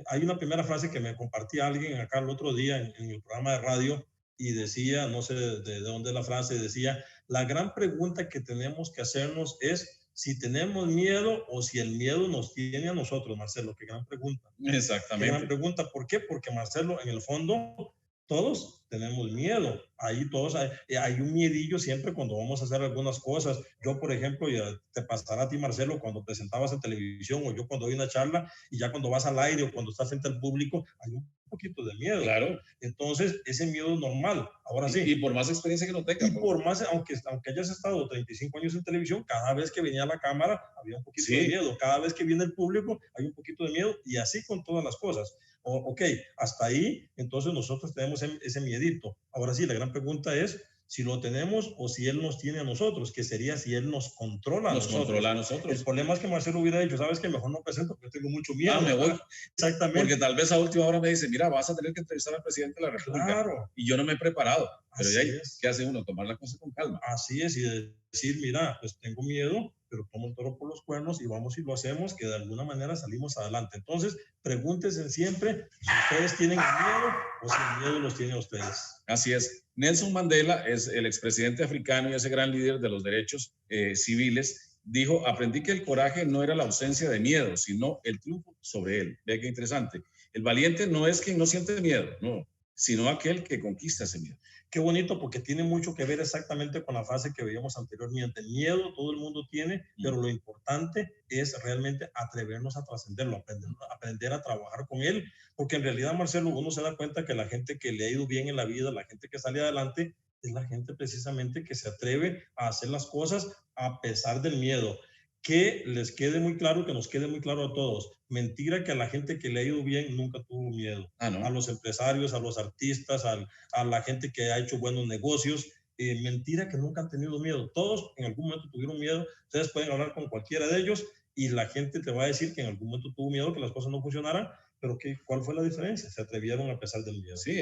Hay una primera frase que me compartía alguien acá el otro día en el programa de radio y decía, no sé de dónde la frase, decía, la gran pregunta que tenemos que hacernos es si tenemos miedo o si el miedo nos tiene a nosotros, Marcelo. Qué gran pregunta. Exactamente. Qué gran pregunta. ¿Por qué? Porque, Marcelo, en el fondo, todos tenemos miedo. Ahí todos hay un miedillo siempre cuando vamos a hacer algunas cosas. Yo, por ejemplo, ya te pasará a ti, Marcelo, cuando presentabas en televisión o yo cuando doy una charla y ya cuando vas al aire o cuando estás frente al público, hay un poquito de miedo. Claro. Entonces, ese miedo es normal. Ahora sí. Y por más experiencia que no tengas. Y por más, aunque hayas estado 35 años en televisión, cada vez que venía la cámara había un poquito de miedo. Cada vez que viene el público hay un poquito de miedo y así con todas las cosas. Ok, hasta ahí, entonces nosotros tenemos ese miedito. Ahora sí, la gran pregunta es si lo tenemos o si él nos tiene a nosotros, que sería si él nos controla a nosotros. Controla a nosotros. El problema es que Marcelo hubiera dicho, ¿sabes qué? Mejor no presento porque tengo mucho miedo. Me voy. Exactamente. Porque tal vez a última hora me dice, mira, vas a tener que entrevistar al presidente de la República. Claro. Y yo no me he preparado. Pero Así ya, es. ¿qué hace uno? Tomar la cosa con calma. Así es, y decir, mira, pues tengo miedo, pero tomo el toro por los cuernos y vamos y lo hacemos, que de alguna manera salimos adelante. Entonces, pregúntense siempre si ustedes tienen miedo o si el miedo los tiene a ustedes. Así es. Nelson Mandela es el expresidente africano y ese gran líder de los derechos civiles. Dijo, aprendí que el coraje no era la ausencia de miedo, sino el triunfo sobre él. Ve qué interesante. El valiente no es quien no siente miedo, no, sino aquel que conquista ese miedo. Qué bonito, porque tiene mucho que ver exactamente con la frase que veíamos anteriormente. El miedo todo el mundo tiene, pero lo importante es realmente atrevernos a trascenderlo, aprender a trabajar con él, porque en realidad, Marcelo, uno se da cuenta que la gente que le ha ido bien en la vida, la gente que sale adelante, es la gente precisamente que se atreve a hacer las cosas a pesar del miedo. Que les quede muy claro, que nos quede muy claro a todos. Mentira que a la gente que le ha ido bien nunca tuvo miedo. ¿No? A los empresarios, a los artistas, a la gente que ha hecho buenos negocios. Mentira que nunca han tenido miedo. Todos en algún momento tuvieron miedo. Ustedes pueden hablar con cualquiera de ellos y la gente te va a decir que en algún momento tuvo miedo, que las cosas no funcionaran, pero ¿cuál fue la diferencia? Se atrevieron a pesar del miedo. Sí,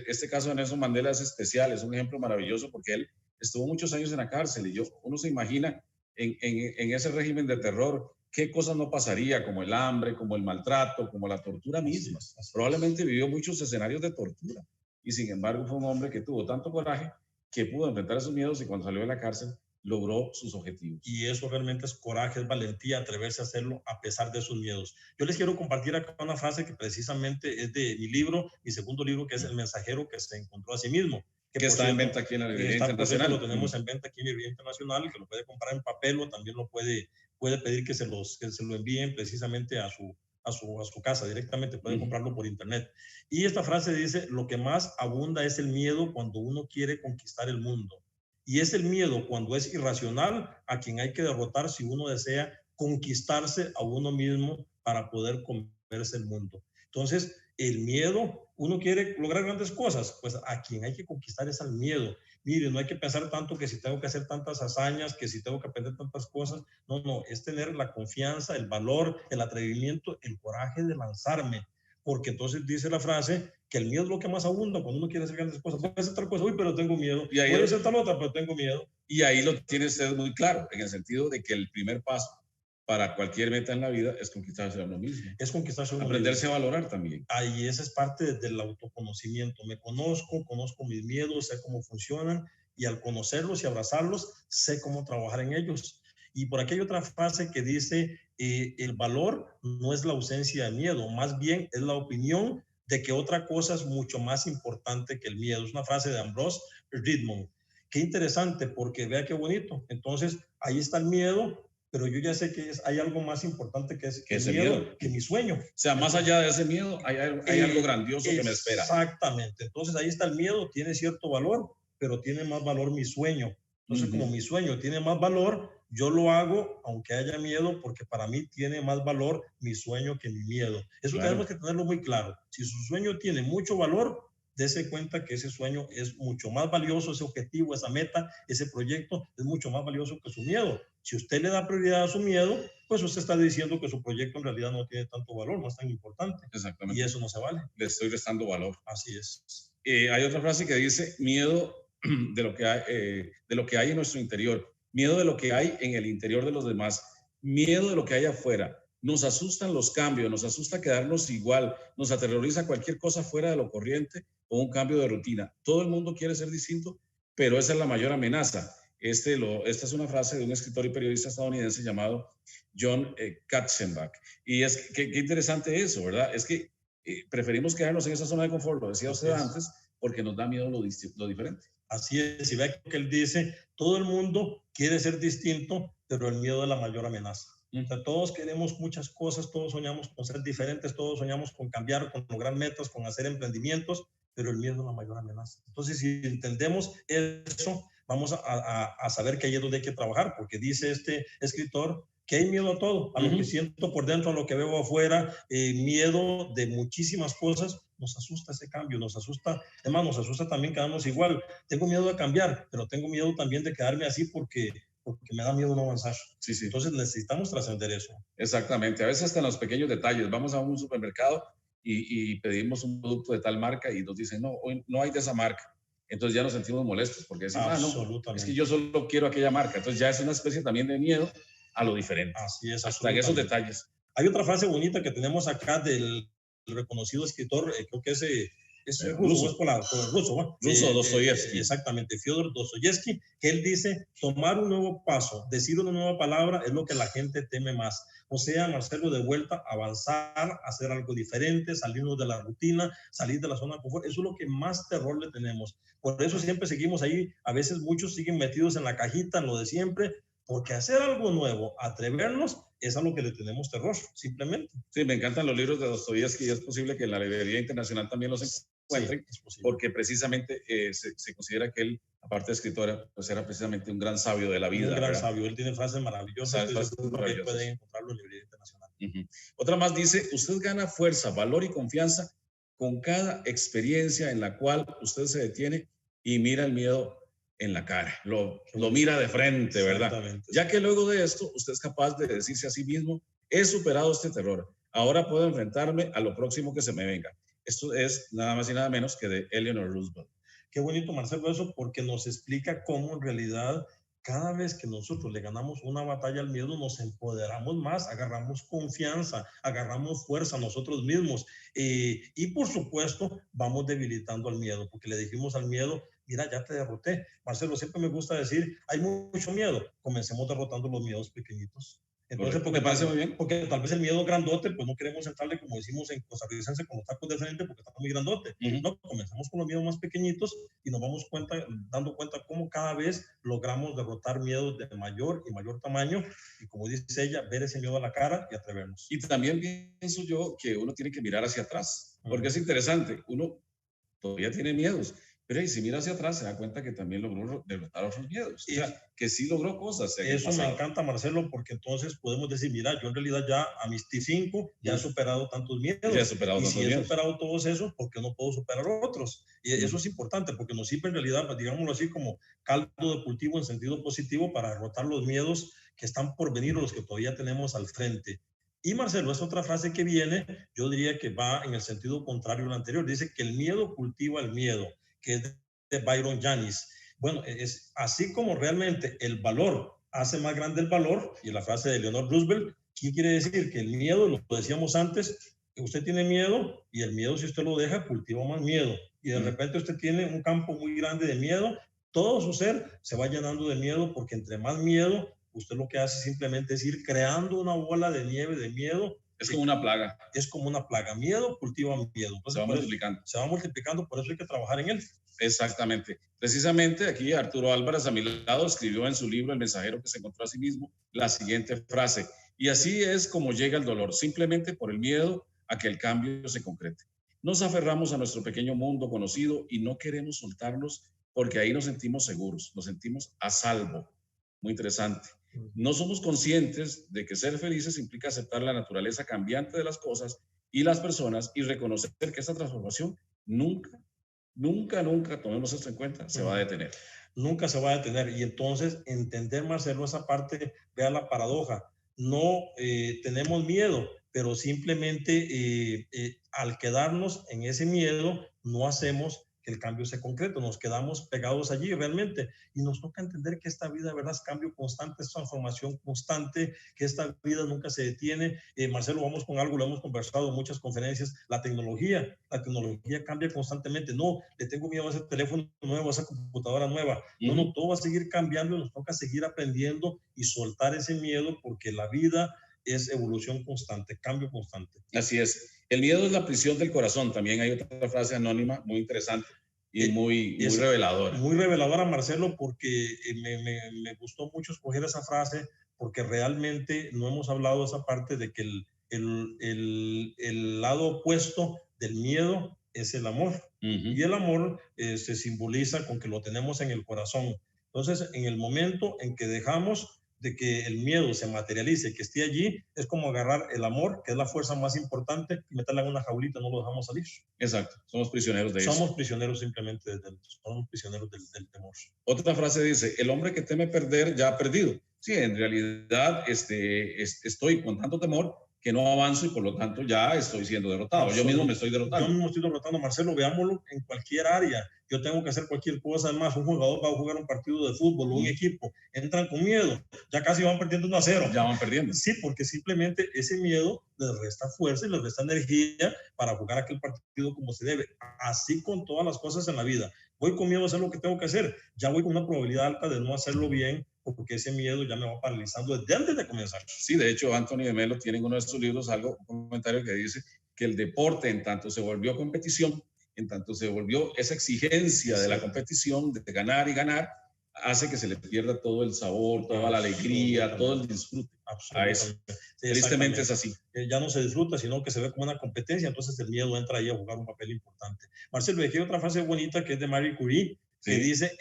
este caso de Nelson Mandela es especial, es un ejemplo maravilloso porque él estuvo muchos años en la cárcel y uno se imagina en ese régimen de terror, qué cosas no pasaría, como el hambre, como el maltrato, como la tortura misma. Probablemente vivió muchos escenarios de tortura y sin embargo fue un hombre que tuvo tanto coraje que pudo enfrentar esos miedos y cuando salió de la cárcel logró sus objetivos. Y eso realmente es coraje, es valentía, atreverse a hacerlo a pesar de sus miedos. Yo les quiero compartir acá una frase que precisamente es de mi libro, mi segundo libro, que es El mensajero que se encontró a sí mismo. Que está en venta aquí en la librería internacional. Lo tenemos en venta aquí en la librería internacional, que lo puede comprar en papel o también lo puede pedir que se lo envíen precisamente a su casa directamente, puede comprarlo por internet. Y esta frase dice, lo que más abunda es el miedo cuando uno quiere conquistar el mundo. Y es el miedo cuando es irracional a quien hay que derrotar si uno desea conquistarse a uno mismo para poder comerse el mundo. Entonces, el miedo, uno quiere lograr grandes cosas, pues a quien hay que conquistar es al miedo. Mire, no hay que pensar tanto que si tengo que hacer tantas hazañas, que si tengo que aprender tantas cosas. No, es tener la confianza, el valor, el atrevimiento, el coraje de lanzarme. Porque entonces dice la frase que el miedo es lo que más abunda cuando uno quiere hacer grandes cosas. Puede hacer tal cosa, uy, pero tengo miedo. Y ahí puede hacer tal otra, pero tengo miedo. Y ahí lo tiene usted muy claro, en el sentido de que el primer paso para cualquier meta en la vida es conquistarse a uno mismo. Es conquistarse a uno mismo. Aprenderse a valorar también. Ahí esa es parte del autoconocimiento. Me conozco mis miedos, sé cómo funcionan y al conocerlos y abrazarlos, sé cómo trabajar en ellos. Y por aquí hay otra frase que dice, el valor no es la ausencia de miedo, más bien es la opinión de que otra cosa es mucho más importante que el miedo. Es una frase de Ambrose Redmond. Qué interesante, porque vea qué bonito. Entonces, ahí está el miedo, pero yo ya sé que hay algo más importante que es Que el ese miedo, miedo. que mi sueño. O sea, más allá de ese miedo, hay algo grandioso que me espera. Exactamente. Entonces ahí está el miedo, tiene cierto valor, pero tiene más valor mi sueño. Entonces, como mi sueño tiene más valor, yo lo hago aunque haya miedo, porque para mí tiene más valor mi sueño que mi miedo. Eso Claro. tenemos que tenerlo muy claro. Si su sueño tiene mucho valor, dése cuenta que ese sueño es mucho más valioso, ese objetivo, esa meta, ese proyecto es mucho más valioso que su miedo. Si usted le da prioridad a su miedo, pues usted está diciendo que su proyecto en realidad no tiene tanto valor, no es tan importante. Exactamente. Y eso no se vale. Le estoy restando valor. Así es. Hay otra frase que dice, miedo de lo que hay en nuestro interior, miedo de lo que hay en el interior de los demás, miedo de lo que hay afuera. Nos asustan los cambios, nos asusta quedarnos igual, nos aterroriza cualquier cosa fuera de lo corriente o un cambio de rutina. Todo el mundo quiere ser distinto, pero esa es la mayor amenaza. Esta es una frase de un escritor y periodista estadounidense llamado John Katzenbach. Y es que qué interesante eso, ¿verdad? Es que preferimos quedarnos en esa zona de confort, lo decía usted antes, porque nos da miedo lo diferente. Así es, y ve que él dice, todo el mundo quiere ser distinto, pero el miedo es la mayor amenaza. O sea, todos queremos muchas cosas, todos soñamos con ser diferentes, todos soñamos con cambiar, con lograr metas, con hacer emprendimientos, pero el miedo es la mayor amenaza. Entonces, si entendemos eso, vamos a saber que ahí es donde hay que trabajar, porque dice este escritor que hay miedo a todo, a lo que siento por dentro, a lo que veo afuera, miedo de muchísimas cosas. Nos asusta ese cambio, nos asusta, además nos asusta también quedarnos igual. Tengo miedo de cambiar, pero tengo miedo también de quedarme así porque me da miedo no avanzar. Sí, sí. Entonces necesitamos trascender eso. Exactamente, a veces hasta en los pequeños detalles, vamos a un supermercado y pedimos un producto de tal marca y nos dicen, no, hoy no hay de esa marca. Entonces ya nos sentimos molestos porque decimos, no, es que yo solo quiero aquella marca. Entonces ya es una especie también de miedo a lo diferente. Así es. Hasta en esos detalles. Hay otra frase bonita que tenemos acá del reconocido escritor, creo que es ruso, es polaco, ruso, ¿no? Ruso, Dostoyevsky. Exactamente, Fyodor Dostoyevsky, que él dice, tomar un nuevo paso, decir una nueva palabra es lo que la gente teme más. O sea, Marcelo, de vuelta, avanzar, hacer algo diferente, salirnos de la rutina, salir de la zona de confort, eso es lo que más terror le tenemos. Por eso siempre seguimos ahí, a veces muchos siguen metidos en la cajita, en lo de siempre, porque hacer algo nuevo, atrevernos, es a lo que le tenemos terror, simplemente. Sí, me encantan los libros de Dostoyevsky y es posible que en la librería internacional también los encuentren, sí, porque precisamente se considera que él, aparte de escritor, pues era precisamente un gran sabio de la vida. Un gran sabio, él tiene frases maravillosas que pueden encontrarlo en la librería internacional. Otra más dice, usted gana fuerza, valor y confianza con cada experiencia en la cual usted se detiene y mira el miedo en la cara, lo mira de frente, ¿verdad? Ya que luego de esto, usted es capaz de decirse a sí mismo, he superado este terror, ahora puedo enfrentarme a lo próximo que se me venga. Esto es nada más y nada menos que de Eleanor Roosevelt. Qué bonito, Marcelo, eso, porque nos explica cómo en realidad cada vez que nosotros le ganamos una batalla al miedo, nos empoderamos más, agarramos confianza, agarramos fuerza nosotros mismos y por supuesto vamos debilitando al miedo, porque le dijimos al miedo, mira, ya te derroté. Marcelo, siempre me gusta decir, hay mucho miedo, comencemos derrotando los miedos pequeñitos. Entonces, porque me parece muy bien. Porque tal vez el miedo grandote, pues no queremos entrarle, como decimos en costarricense, con los tacos de frente, porque está muy grandote. No, comenzamos con los miedos más pequeñitos y nos vamos dando cuenta cómo cada vez logramos derrotar miedos de mayor y mayor tamaño. Y como dice ella, ver ese miedo a la cara y atrevernos. Y también pienso yo que uno tiene que mirar hacia atrás, porque es interesante, uno todavía tiene miedos, pero si mira hacia atrás se da cuenta que también logró derrotar otros miedos, o sea, que sí logró cosas. Eso me encanta, Marcelo, porque entonces podemos decir, mira, yo en realidad ya a mis T5 ya he superado tantos miedos. Ya he superado y tantos si miedos. He superado todos esos, ¿por qué no puedo superar otros? Y eso es importante, porque nos sirve en realidad, digámoslo así, como caldo de cultivo en sentido positivo para derrotar los miedos que están por venir o los que todavía tenemos al frente. Y Marcelo, es otra frase que viene, yo diría que va en el sentido contrario a lo anterior. Dice que el miedo cultiva el miedo, que es de Byron Janis. Bueno, es así como realmente el valor hace más grande el valor, y la frase de Eleanor Roosevelt, ¿qué quiere decir? Que el miedo, lo decíamos antes, que usted tiene miedo y el miedo, si usted lo deja, cultiva más miedo. Y de repente usted tiene un campo muy grande de miedo, todo su ser se va llenando de miedo, porque entre más miedo, usted lo que hace simplemente es ir creando una bola de nieve de miedo. Es como una plaga. Es como una plaga. Miedo cultiva miedo. Entonces, se va multiplicando. Se va multiplicando, por eso hay que trabajar en él. Exactamente. Precisamente aquí Arturo Álvarez a mi lado escribió en su libro El mensajero que se encontró a sí mismo la siguiente frase: y así es como llega el dolor, simplemente por el miedo a que el cambio se concrete. Nos aferramos a nuestro pequeño mundo conocido y no queremos soltarnos porque ahí nos sentimos seguros, nos sentimos a salvo. Muy interesante. No somos conscientes de que ser felices implica aceptar la naturaleza cambiante de las cosas y las personas y reconocer que esta transformación nunca, nunca, tomemos esto en cuenta, se va a detener. Nunca se va a detener. Y entonces entender, Marcelo, esa parte, vea la paradoja. No tenemos miedo, pero simplemente al quedarnos en ese miedo, no hacemos que el cambio sea concreto, nos quedamos pegados allí realmente y nos toca entender que esta vida, ¿verdad?, es cambio constante, es transformación constante, que esta vida nunca se detiene. Marcelo, vamos con algo, lo hemos conversado en muchas conferencias, la tecnología cambia constantemente. No, le tengo miedo a ese teléfono nuevo, a esa computadora nueva. No, todo va a seguir cambiando, nos toca seguir aprendiendo y soltar ese miedo porque la vida es evolución constante, cambio constante. Así es. El miedo es la prisión del corazón. También hay otra frase anónima muy interesante y muy reveladora. Muy reveladora, Marcelo, porque me gustó mucho escoger esa frase porque realmente no hemos hablado de esa parte de que el lado opuesto del miedo es el amor. Y el amor se simboliza con que lo tenemos en el corazón. Entonces, en el momento en que dejamos de que el miedo se materialice, que esté allí, es como agarrar el amor, que es la fuerza más importante, y meterla en una jaulita, no lo dejamos salir. Exacto, somos prisioneros de eso. Somos prisioneros simplemente somos prisioneros del temor. Otra frase dice: el hombre que teme perder ya ha perdido. Sí, en realidad estoy con tanto temor que no avanzo y por lo tanto ya estoy siendo derrotado. Yo mismo me estoy derrotando. Yo mismo estoy derrotando, Marcelo, veámoslo en cualquier área. Yo tengo que hacer cualquier cosa. Además, un jugador va a jugar un partido de fútbol, un equipo, entran con miedo, ya casi van perdiendo 1-0. Ya van perdiendo. Sí, porque simplemente ese miedo les resta fuerza y les resta energía para jugar aquel partido como se debe. Así con todas las cosas en la vida. Voy con miedo a hacer lo que tengo que hacer. Ya voy con una probabilidad alta de no hacerlo bien porque ese miedo ya me va paralizando desde antes de comenzar. Sí, de hecho, Anthony de Melo tiene en uno de sus libros un comentario que dice que el deporte, en tanto se volvió competición, en tanto se volvió esa exigencia de la competición, de ganar y ganar, hace que se le pierda todo el sabor, toda la alegría, todo el disfrute a eso. Sí, tristemente es así. Ya no se disfruta, sino que se ve como una competencia, entonces el miedo entra ahí a jugar un papel importante. Marcelo, aquí hay otra frase bonita que es de Marie Curie, que dice,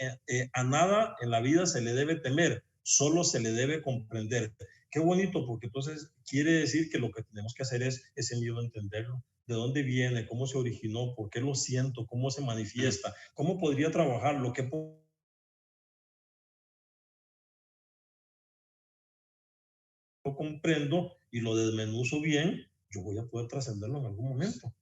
a nada en la vida se le debe temer, solo se le debe comprender. Qué bonito, porque entonces quiere decir que lo que tenemos que hacer es ese miedo entenderlo. ¿De dónde viene? ¿Cómo se originó? ¿Por qué lo siento? ¿Cómo se manifiesta? ¿Cómo podría trabajarlo? ¿Qué lo comprendo y lo desmenuzo bien, yo voy a poder trascenderlo en algún momento?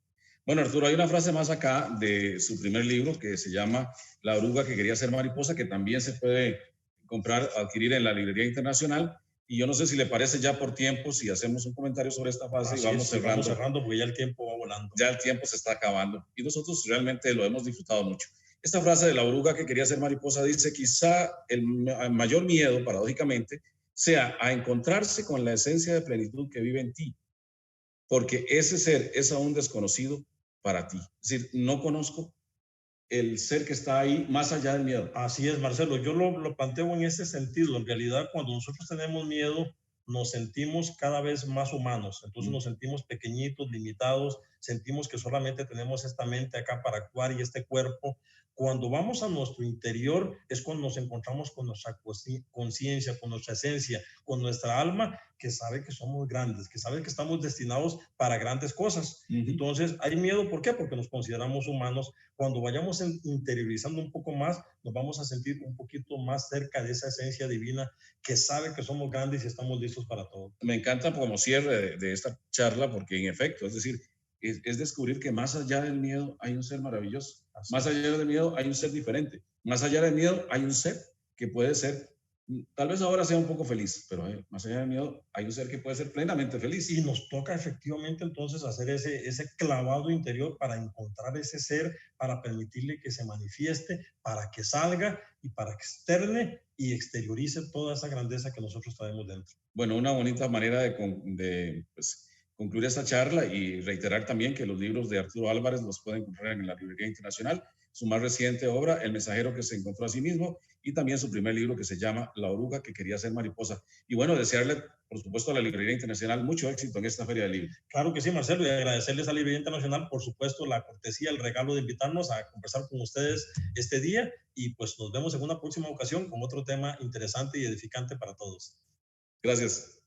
Bueno, Arturo, hay una frase más acá de su primer libro que se llama La oruga que quería ser mariposa, que también se puede comprar, adquirir en la librería internacional. Y yo no sé si le parece ya por tiempo, si hacemos un comentario sobre esta frase y vamos cerrando. Vamos cerrando porque ya el tiempo va volando. Ya el tiempo se está acabando y nosotros realmente lo hemos disfrutado mucho. Esta frase de la oruga que quería ser mariposa dice: quizá el mayor miedo, paradójicamente, sea a encontrarse con la esencia de plenitud que vive en ti, porque ese ser es aún desconocido para ti. Es decir, no conozco el ser que está ahí más allá del miedo. Así es, Marcelo. Yo lo planteo en ese sentido. En realidad, cuando nosotros tenemos miedo, nos sentimos cada vez más humanos. Entonces nos sentimos pequeñitos, limitados, sentimos que solamente tenemos esta mente acá para actuar y este cuerpo. Cuando vamos a nuestro interior es cuando nos encontramos con nuestra conciencia, con nuestra esencia, con nuestra alma, que sabe que somos grandes, que sabe que estamos destinados para grandes cosas. Entonces hay miedo, ¿por qué? Porque nos consideramos humanos. Cuando vayamos interiorizando un poco más, nos vamos a sentir un poquito más cerca de esa esencia divina que sabe que somos grandes y estamos listos para todo. Me encanta como cierre de esta charla porque en efecto, es decir, es descubrir que más allá del miedo hay un ser maravilloso. Más allá del miedo hay un ser diferente. Más allá del miedo hay un ser que puede ser, tal vez ahora sea un poco feliz, pero más allá del miedo hay un ser que puede ser plenamente feliz. Y nos toca efectivamente entonces hacer ese clavado interior para encontrar ese ser, para permitirle que se manifieste, para que salga y para que externe y exteriorice toda esa grandeza que nosotros traemos dentro. Bueno, una bonita manera de pues, concluir esta charla y reiterar también que los libros de Arturo Álvarez los pueden encontrar en la Librería Internacional, su más reciente obra, El mensajero que se encontró a sí mismo, y también su primer libro que se llama La oruga que quería ser mariposa. Y bueno, desearle, por supuesto, a la Librería Internacional mucho éxito en esta Feria del Libro. Claro que sí, Marcelo, y agradecerles a Librería Internacional, por supuesto, la cortesía, el regalo de invitarnos a conversar con ustedes este día y pues nos vemos en una próxima ocasión con otro tema interesante y edificante para todos. Gracias.